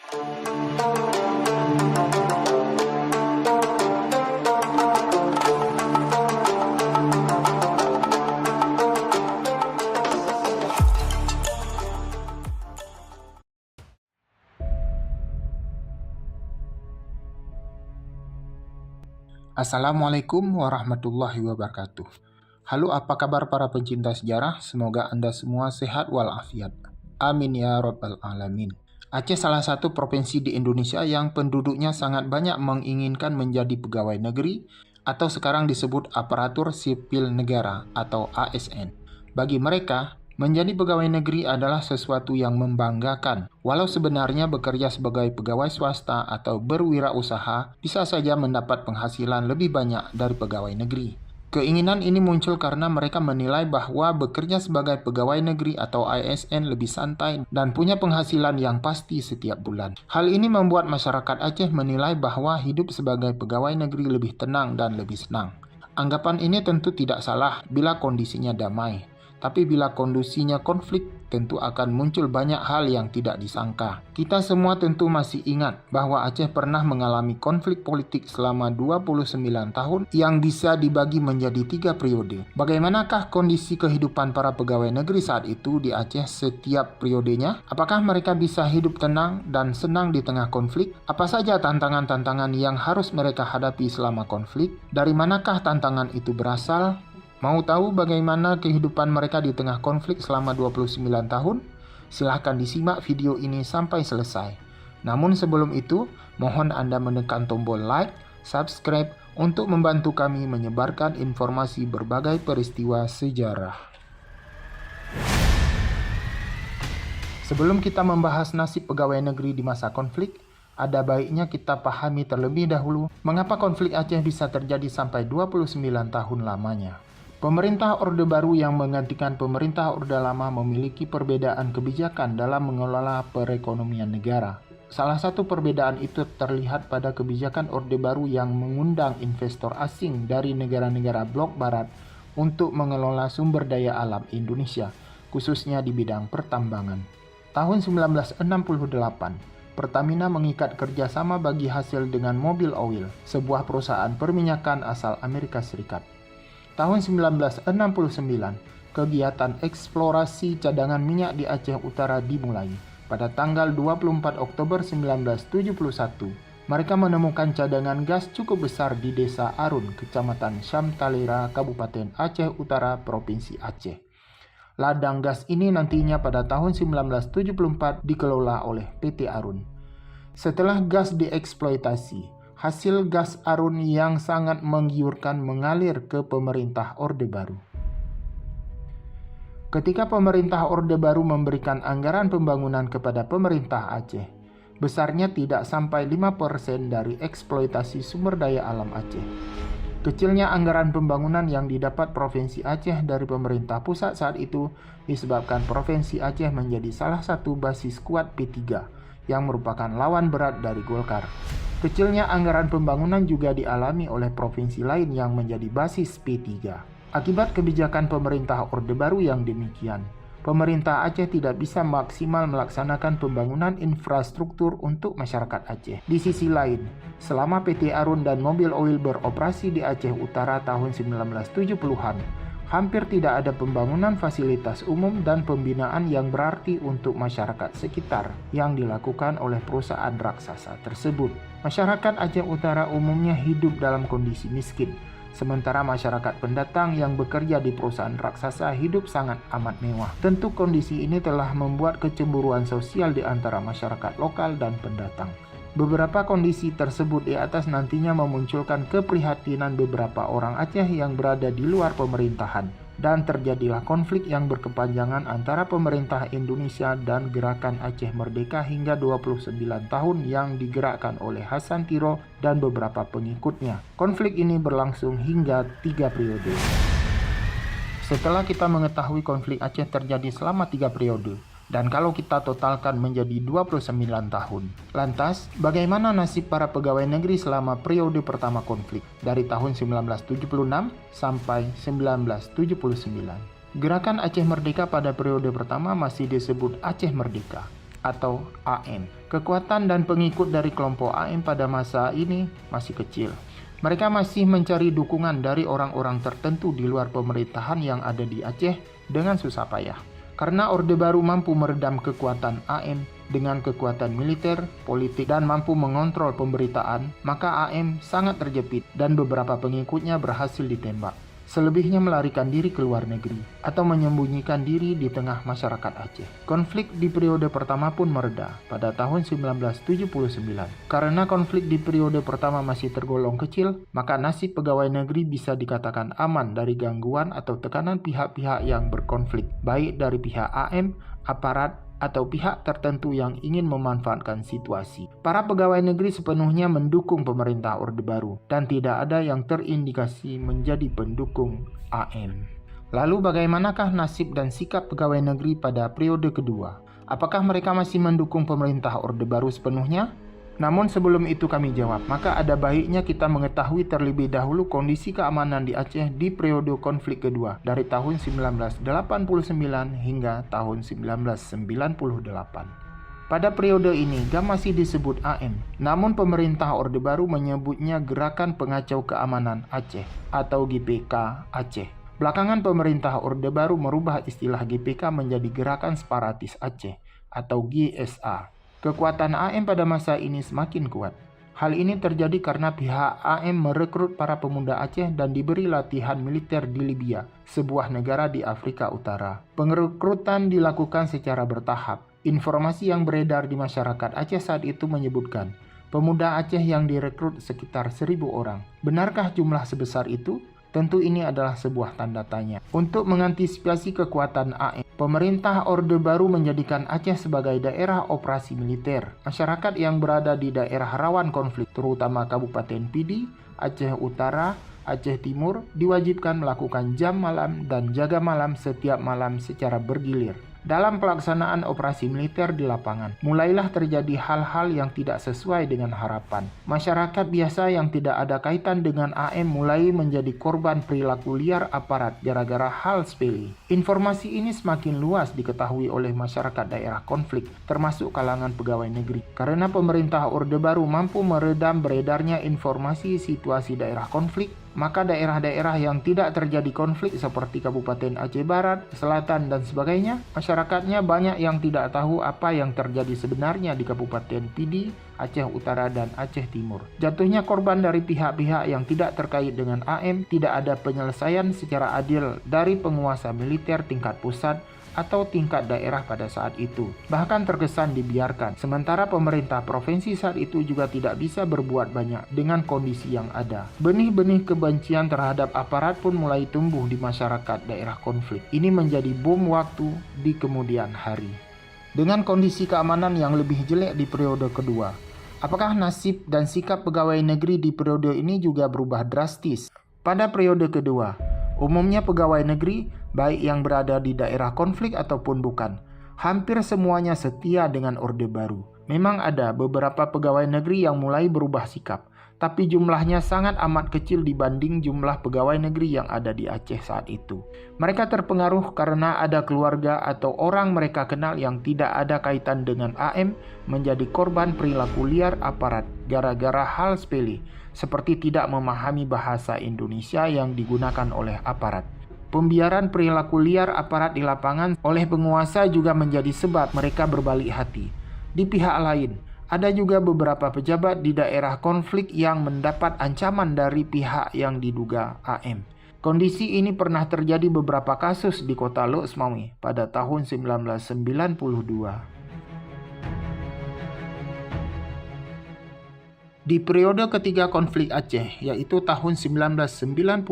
Assalamualaikum warahmatullahi wabarakatuh. Halo, apa kabar para pencinta sejarah? Semoga Anda semua sehat walafiat. Amin ya rabbal alamin. Aceh salah satu provinsi di Indonesia yang penduduknya sangat banyak menginginkan menjadi pegawai negeri atau sekarang disebut aparatur sipil negara atau ASN. Bagi mereka, menjadi pegawai negeri adalah sesuatu yang membanggakan. Walau sebenarnya bekerja sebagai pegawai swasta atau berwirausaha bisa saja mendapat penghasilan lebih banyak dari pegawai negeri. Keinginan ini muncul karena mereka menilai bahwa bekerja sebagai pegawai negeri atau ASN lebih santai dan punya penghasilan yang pasti setiap bulan. Hal ini membuat masyarakat Aceh menilai bahwa hidup sebagai pegawai negeri lebih tenang dan lebih senang. Anggapan ini tentu tidak salah bila kondisinya damai. Tapi bila kondisinya konflik, tentu akan muncul banyak hal yang tidak disangka. Kita semua tentu masih ingat bahwa Aceh pernah mengalami konflik politik selama 29 tahun yang bisa dibagi menjadi 3 periode. Bagaimanakah kondisi kehidupan para pegawai negeri saat itu di Aceh setiap periodenya? Apakah mereka bisa hidup tenang dan senang di tengah konflik? Apa saja tantangan-tantangan yang harus mereka hadapi selama konflik? Dari manakah tantangan itu berasal? Mau tahu bagaimana kehidupan mereka di tengah konflik selama 29 tahun? Silahkan disimak video ini sampai selesai. Namun sebelum itu, mohon Anda menekan tombol like, subscribe untuk membantu kami menyebarkan informasi berbagai peristiwa sejarah. Sebelum kita membahas nasib pegawai negeri di masa konflik, ada baiknya kita pahami terlebih dahulu mengapa konflik Aceh bisa terjadi sampai 29 tahun lamanya. Pemerintah Orde Baru yang menggantikan pemerintah Orde Lama memiliki perbedaan kebijakan dalam mengelola perekonomian negara. Salah satu perbedaan itu terlihat pada kebijakan Orde Baru yang mengundang investor asing dari negara-negara blok barat untuk mengelola sumber daya alam Indonesia, khususnya di bidang pertambangan. Tahun 1968, Pertamina mengikat kerjasama bagi hasil dengan Mobil Oil, sebuah perusahaan perminyakan asal Amerika Serikat. Tahun 1969, kegiatan eksplorasi cadangan minyak di Aceh Utara dimulai. Pada tanggal 24 Oktober 1971, mereka menemukan cadangan gas cukup besar di Desa Arun, Kecamatan Syamtalera, Kabupaten Aceh Utara, Provinsi Aceh. Ladang gas ini nantinya pada tahun 1974 dikelola oleh PT Arun. Setelah gas dieksploitasi, hasil gas Arun yang sangat menggiurkan mengalir ke pemerintah Orde Baru. Ketika pemerintah Orde Baru memberikan anggaran pembangunan kepada pemerintah Aceh, besarnya tidak sampai 5% dari eksploitasi sumber daya alam Aceh. Kecilnya anggaran pembangunan yang didapat Provinsi Aceh dari pemerintah pusat saat itu disebabkan Provinsi Aceh menjadi salah satu basis kuat P3 yang merupakan lawan berat dari Golkar. Kecilnya anggaran pembangunan juga dialami oleh provinsi lain yang menjadi basis P3. Akibat kebijakan pemerintah Orde Baru yang demikian, pemerintah Aceh tidak bisa maksimal melaksanakan pembangunan infrastruktur untuk masyarakat Aceh. Di sisi lain, selama PT Arun dan Mobil Oil beroperasi di Aceh Utara tahun 1970-an, hampir tidak ada pembangunan fasilitas umum dan pembinaan yang berarti untuk masyarakat sekitar yang dilakukan oleh perusahaan raksasa tersebut. Masyarakat Aceh Utara umumnya hidup dalam kondisi miskin, sementara masyarakat pendatang yang bekerja di perusahaan raksasa hidup sangat amat mewah. Tentu kondisi ini telah membuat kecemburuan sosial di antara masyarakat lokal dan pendatang. Beberapa kondisi tersebut di atas nantinya memunculkan keprihatinan beberapa orang Aceh yang berada di luar pemerintahan, dan terjadilah konflik yang berkepanjangan antara pemerintah Indonesia dan Gerakan Aceh Merdeka hingga 29 tahun yang digerakkan oleh Hasan Tiro dan beberapa pengikutnya. Konflik ini berlangsung hingga 3 periode. Setelah kita mengetahui konflik Aceh terjadi selama 3 periode, dan kalau kita totalkan menjadi 29 tahun. Lantas, bagaimana nasib para pegawai negeri selama periode pertama konflik dari tahun 1976 sampai 1979? Gerakan Aceh Merdeka pada periode pertama masih disebut Aceh Merdeka. atau AM. Kekuatan dan pengikut dari kelompok AM pada masa ini masih kecil. Mereka masih mencari dukungan dari orang-orang tertentu di luar pemerintahan yang ada di Aceh dengan susah payah. Karena Orde Baru mampu meredam kekuatan AM dengan kekuatan militer, politik, dan mampu mengontrol pemberitaan, maka AM sangat terjepit dan beberapa pengikutnya berhasil ditembak. Selebihnya melarikan diri ke luar negeri atau menyembunyikan diri di tengah masyarakat Aceh. Konflik di periode pertama pun mereda pada tahun 1979. Karena konflik di periode pertama masih tergolong kecil, maka nasib pegawai negeri bisa dikatakan aman dari gangguan atau tekanan pihak-pihak yang berkonflik, baik dari pihak AM, aparat, atau pihak tertentu yang ingin memanfaatkan situasi. Para pegawai negeri sepenuhnya mendukung pemerintah Orde Baru dan tidak ada yang terindikasi menjadi pendukung AM. Lalu bagaimanakah nasib dan sikap pegawai negeri pada periode kedua? Apakah mereka masih mendukung pemerintah Orde Baru sepenuhnya? Namun sebelum itu kami jawab, maka ada baiknya kita mengetahui terlebih dahulu kondisi keamanan di Aceh di periode konflik kedua dari tahun 1989 hingga tahun 1998. Pada periode ini GAM masih disebut AM, namun pemerintah Orde Baru menyebutnya Gerakan Pengacau Keamanan Aceh atau GPK Aceh. Belakangan pemerintah Orde Baru merubah istilah GPK menjadi Gerakan Separatis Aceh atau GSA. Kekuatan AM pada masa ini semakin kuat. Hal ini terjadi karena pihak AM merekrut para pemuda Aceh dan diberi latihan militer di Libya, sebuah negara di Afrika Utara. Pengrekrutan dilakukan secara bertahap. Informasi yang beredar di masyarakat Aceh saat itu menyebutkan, pemuda Aceh yang direkrut sekitar 1.000 orang. Benarkah jumlah sebesar itu? Tentu ini adalah sebuah tanda tanya. Untuk mengantisipasi kekuatan AM, pemerintah Orde Baru menjadikan Aceh sebagai daerah operasi militer. Masyarakat yang berada di daerah rawan konflik, terutama Kabupaten Pidi, Aceh Utara, Aceh Timur, diwajibkan melakukan jam malam dan jaga malam setiap malam secara bergilir. Dalam pelaksanaan operasi militer di lapangan, mulailah terjadi hal-hal yang tidak sesuai dengan harapan. Masyarakat biasa yang tidak ada kaitan dengan AM mulai menjadi korban perilaku liar aparat gara-gara hal sepele. Informasi ini semakin luas diketahui oleh masyarakat daerah konflik, termasuk kalangan pegawai negeri. Karena pemerintah Orde Baru mampu meredam beredarnya informasi situasi daerah konflik, maka daerah-daerah yang tidak terjadi konflik seperti Kabupaten Aceh Barat, Selatan, dan sebagainya, masyarakatnya banyak yang tidak tahu apa yang terjadi sebenarnya di Kabupaten Pidi, Aceh Utara, dan Aceh Timur. Jatuhnya korban dari pihak-pihak yang tidak terkait dengan AM, tidak ada penyelesaian secara adil dari penguasa militer tingkat pusat atau tingkat daerah pada saat itu. Bahkan terkesan dibiarkan, sementara pemerintah provinsi saat itu juga tidak bisa berbuat banyak dengan kondisi yang ada. Benih-benih kebencian terhadap aparat pun mulai tumbuh di masyarakat daerah konflik. Ini menjadi bom waktu di kemudian hari. Dengan kondisi keamanan yang lebih jelek di periode kedua, apakah nasib dan sikap pegawai negeri di periode ini juga berubah drastis? Pada periode kedua, umumnya pegawai negeri, baik yang berada di daerah konflik ataupun bukan, hampir semuanya setia dengan Orde Baru. Memang ada beberapa pegawai negeri yang mulai berubah sikap, tapi jumlahnya sangat amat kecil dibanding jumlah pegawai negeri yang ada di Aceh saat itu. Mereka terpengaruh karena ada keluarga atau orang mereka kenal yang tidak ada kaitan dengan AM menjadi korban perilaku liar aparat gara-gara hal sepele, seperti tidak memahami bahasa Indonesia yang digunakan oleh aparat. Pembiaran perilaku liar aparat di lapangan oleh penguasa juga menjadi sebab mereka berbalik hati. Di pihak lain, ada juga beberapa pejabat di daerah konflik yang mendapat ancaman dari pihak yang diduga AM. Kondisi ini pernah terjadi beberapa kasus di kota Lok Semawe pada tahun 1992. Di periode ketiga konflik Aceh, yaitu tahun 1999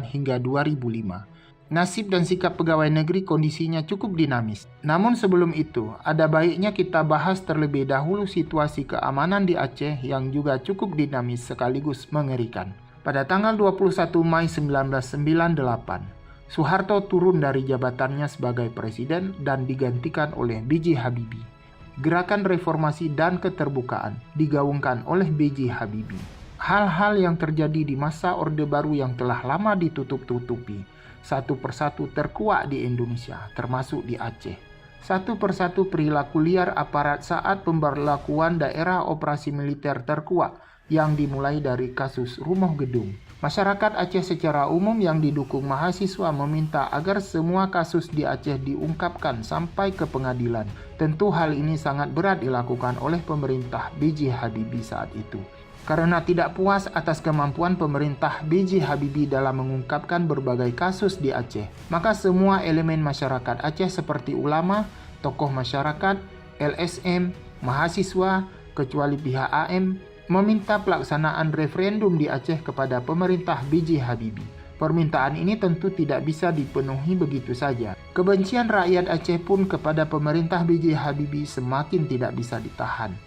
hingga 2005, nasib dan sikap pegawai negeri kondisinya cukup dinamis. Namun sebelum itu, ada baiknya kita bahas terlebih dahulu situasi keamanan di Aceh yang juga cukup dinamis sekaligus mengerikan. Pada tanggal 21 Mei 1998, Soeharto turun dari jabatannya sebagai presiden dan digantikan oleh B.J. Habibie. Gerakan reformasi dan keterbukaan digaungkan oleh B.J. Habibie. Hal-hal yang terjadi di masa Orde Baru yang telah lama ditutup-tutupi, satu persatu terkuak di Indonesia, termasuk di Aceh. satu persatu perilaku liar aparat saat pemberlakuan daerah operasi militer terkuat yang dimulai dari kasus Rumah Gedung. Masyarakat Aceh secara umum yang didukung mahasiswa meminta agar semua kasus di Aceh diungkapkan sampai ke pengadilan. Tentu hal ini sangat berat dilakukan oleh pemerintah B.J. Habibie saat itu. Karena tidak puas atas kemampuan pemerintah B.J. Habibie dalam mengungkapkan berbagai kasus di Aceh, maka semua elemen masyarakat Aceh seperti ulama, tokoh masyarakat, LSM, mahasiswa, kecuali pihak AM, meminta pelaksanaan referendum di Aceh kepada pemerintah B.J. Habibie. Permintaan ini tentu tidak bisa dipenuhi begitu saja. Kebencian rakyat Aceh pun kepada pemerintah B.J. Habibie semakin tidak bisa ditahan.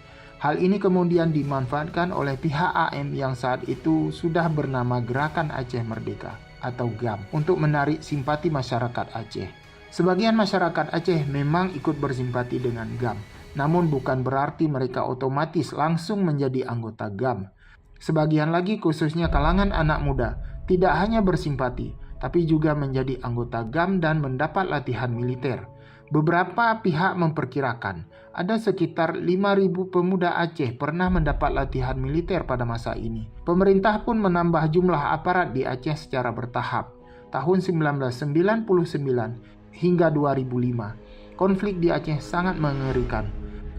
Hal ini kemudian dimanfaatkan oleh pihak AM yang saat itu sudah bernama Gerakan Aceh Merdeka atau GAM untuk menarik simpati masyarakat Aceh. Sebagian masyarakat Aceh memang ikut bersimpati dengan GAM. Namun bukan berarti mereka otomatis langsung menjadi anggota GAM. Sebagian lagi khususnya kalangan anak muda tidak hanya bersimpati, tapi juga menjadi anggota GAM dan mendapat latihan militer. Beberapa pihak memperkirakan ada sekitar 5.000 pemuda Aceh pernah mendapat latihan militer pada masa ini. Pemerintah pun menambah jumlah aparat di Aceh secara bertahap. Tahun 1999 hingga 2005, konflik di Aceh sangat mengerikan.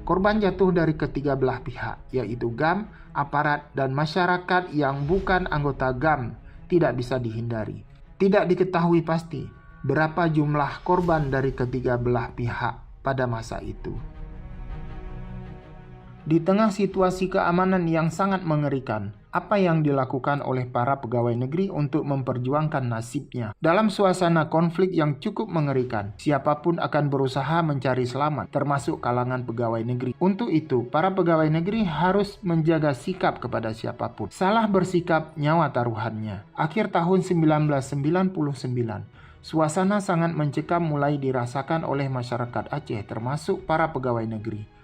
Korban jatuh dari ketiga belah pihak, yaitu GAM, aparat, dan masyarakat yang bukan anggota GAM, tidak bisa dihindari. Tidak diketahui pasti berapa jumlah korban dari ketiga belah pihak pada masa itu. Di tengah situasi keamanan yang sangat mengerikan, apa yang dilakukan oleh para pegawai negeri untuk memperjuangkan nasibnya? Dalam suasana konflik yang cukup mengerikan, siapapun akan berusaha mencari selamat, termasuk kalangan pegawai negeri. Untuk itu, para pegawai negeri harus menjaga sikap kepada siapapun. Salah bersikap, nyawa taruhannya. Akhir tahun 1999, suasana sangat mencekam mulai dirasakan oleh masyarakat Aceh, termasuk para pegawai negeri.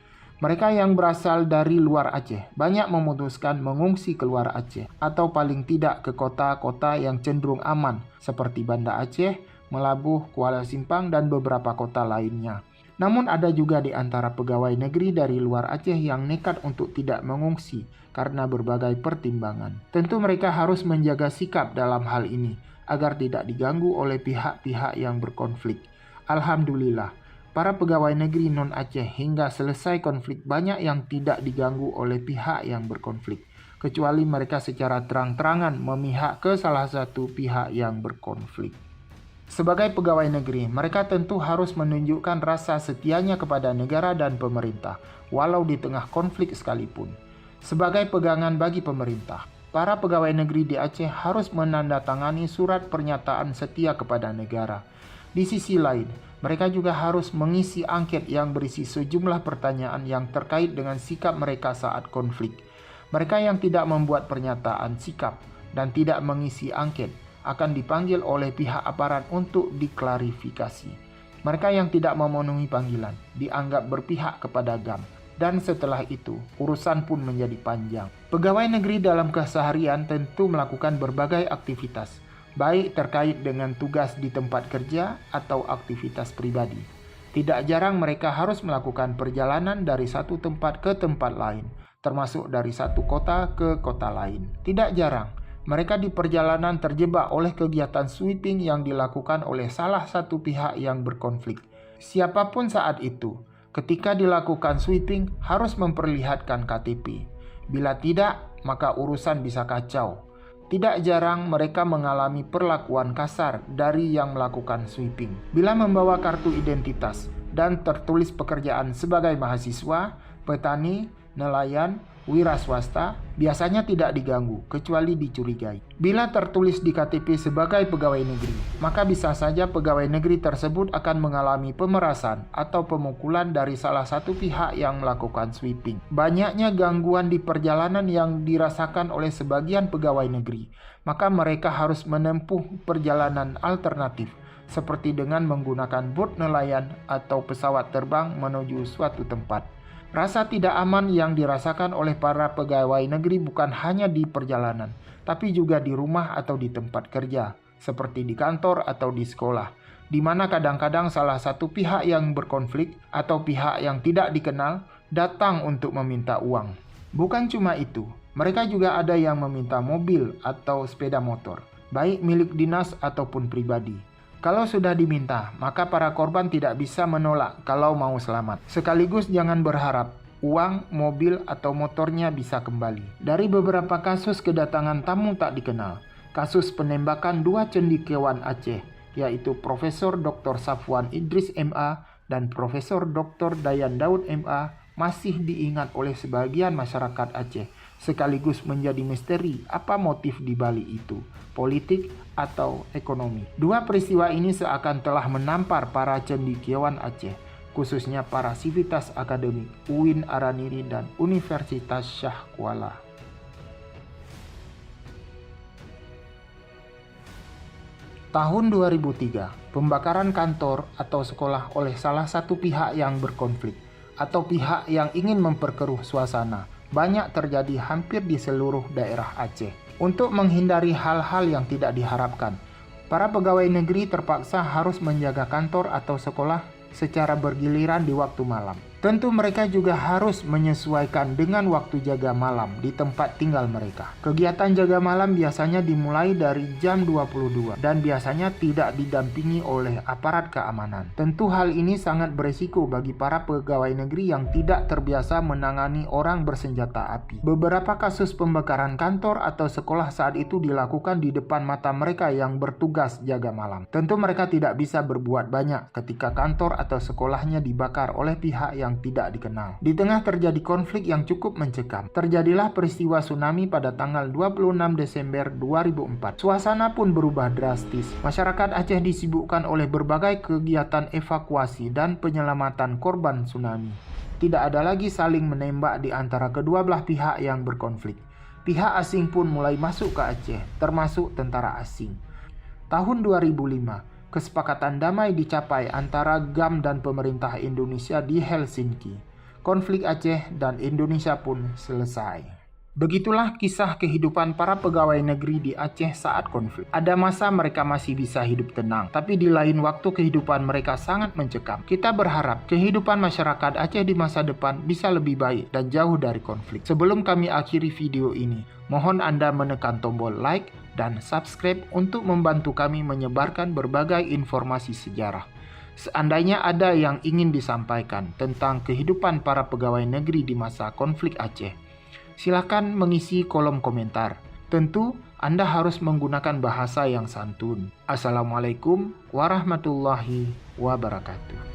Mereka yang berasal dari luar Aceh banyak memutuskan mengungsi keluar Aceh atau paling tidak ke kota-kota yang cenderung aman seperti Banda Aceh, Melabuh, Kuala Simpang, dan beberapa kota lainnya. Namun ada juga di antara pegawai negeri dari luar Aceh yang nekat untuk tidak mengungsi karena berbagai pertimbangan. Tentu mereka harus menjaga sikap dalam hal ini agar tidak diganggu oleh pihak-pihak yang berkonflik. Alhamdulillah, para pegawai negeri non-Aceh hingga selesai konflik banyak yang tidak diganggu oleh pihak yang berkonflik, kecuali mereka secara terang-terangan memihak ke salah satu pihak yang berkonflik. Sebagai pegawai negeri, mereka tentu harus menunjukkan rasa setianya kepada negara dan pemerintah, walau di tengah konflik sekalipun. Sebagai pegangan bagi pemerintah, para pegawai negeri di Aceh harus menandatangani surat pernyataan setia kepada negara. Di sisi lain, mereka juga harus mengisi angket yang berisi sejumlah pertanyaan yang terkait dengan sikap mereka saat konflik. Mereka yang tidak membuat pernyataan sikap dan tidak mengisi angket akan dipanggil oleh pihak aparat untuk diklarifikasi. Mereka yang tidak memenuhi panggilan dianggap berpihak kepada GAM. Dan setelah itu, urusan pun menjadi panjang. Pegawai negeri dalam keseharian tentu melakukan berbagai aktivitas, baik terkait dengan tugas di tempat kerja atau aktivitas pribadi. Tidak jarang mereka harus melakukan perjalanan dari satu tempat ke tempat lain, termasuk dari satu kota ke kota lain. Tidak jarang, mereka di perjalanan terjebak oleh kegiatan sweeping yang dilakukan oleh salah satu pihak yang berkonflik. Siapapun saat itu, ketika dilakukan sweeping harus memperlihatkan KTP. Bila tidak, maka urusan bisa kacau. Tidak jarang mereka mengalami perlakuan kasar dari yang melakukan sweeping. Bila membawa kartu identitas dan tertulis pekerjaan sebagai mahasiswa, petani, nelayan, wira swasta, biasanya tidak diganggu kecuali dicurigai. Bila tertulis di KTP sebagai pegawai negeri, maka bisa saja pegawai negeri tersebut akan mengalami pemerasan atau pemukulan dari salah satu pihak yang melakukan sweeping. Banyaknya gangguan di perjalanan yang dirasakan oleh sebagian pegawai negeri, maka mereka harus menempuh perjalanan alternatif seperti dengan menggunakan bot nelayan atau pesawat terbang menuju suatu tempat. Rasa tidak aman yang dirasakan oleh para pegawai negeri bukan hanya di perjalanan, tapi juga di rumah atau di tempat kerja, seperti di kantor atau di sekolah. di mana kadang-kadang salah satu pihak yang berkonflik atau pihak yang tidak dikenal datang untuk meminta uang. Bukan cuma itu, mereka juga ada yang meminta mobil atau sepeda motor, baik milik dinas ataupun pribadi. Kalau sudah diminta, maka para korban tidak bisa menolak kalau mau selamat. Sekaligus jangan berharap uang, mobil, atau motornya bisa kembali. Dari beberapa kasus kedatangan tamu tak dikenal, kasus penembakan 2 cendekiawan Aceh, yaitu Profesor Dr. Safwan Idris MA dan Profesor Dr. Dayan Daud MA, masih diingat oleh sebagian masyarakat Aceh, sekaligus menjadi misteri apa motif di balik itu, politik atau ekonomi. 2 peristiwa ini seakan telah menampar para cendekiawan Aceh, khususnya para sivitas akademik UIN Araniri dan Universitas Syah Kuala. Tahun 2003, pembakaran kantor atau sekolah oleh salah satu pihak yang berkonflik atau pihak yang ingin memperkeruh suasana banyak terjadi hampir di seluruh daerah Aceh. Untuk menghindari hal-hal yang tidak diharapkan, para pegawai negeri terpaksa harus menjaga kantor atau sekolah secara bergiliran di waktu malam. Tentu mereka juga harus menyesuaikan dengan waktu jaga malam di tempat tinggal mereka. Kegiatan jaga malam biasanya dimulai dari jam 22 dan biasanya tidak didampingi oleh aparat keamanan. Tentu hal ini sangat beresiko bagi para pegawai negeri yang tidak terbiasa menangani orang bersenjata api. Beberapa kasus pembakaran kantor atau sekolah saat itu dilakukan di depan mata mereka yang bertugas jaga malam. Tentu mereka tidak bisa berbuat banyak ketika kantor atau sekolahnya dibakar oleh pihak yang tidak dikenal. Di tengah terjadi konflik yang cukup mencekam, terjadilah peristiwa tsunami pada tanggal 26 Desember 2004. Suasana pun berubah drastis. Masyarakat Aceh disibukkan oleh berbagai kegiatan evakuasi dan penyelamatan korban tsunami. Tidak ada lagi saling menembak di antara kedua belah pihak yang berkonflik. Pihak asing pun mulai masuk ke Aceh, termasuk tentara asing. Tahun 2005, kesepakatan damai dicapai antara GAM dan pemerintah Indonesia di Helsinki. Konflik Aceh dan Indonesia pun selesai. Begitulah kisah kehidupan para pegawai negeri di Aceh saat konflik. Ada masa mereka masih bisa hidup tenang, tapi di lain waktu kehidupan mereka sangat mencekam. Kita berharap kehidupan masyarakat Aceh di masa depan bisa lebih baik dan jauh dari konflik. Sebelum kami akhiri video ini, mohon Anda menekan tombol like dan subscribe untuk membantu kami menyebarkan berbagai informasi sejarah. Seandainya ada yang ingin disampaikan tentang kehidupan para pegawai negeri di masa konflik Aceh, silakan mengisi kolom komentar. Tentu Anda harus menggunakan bahasa yang santun. Assalamualaikum warahmatullahi wabarakatuh.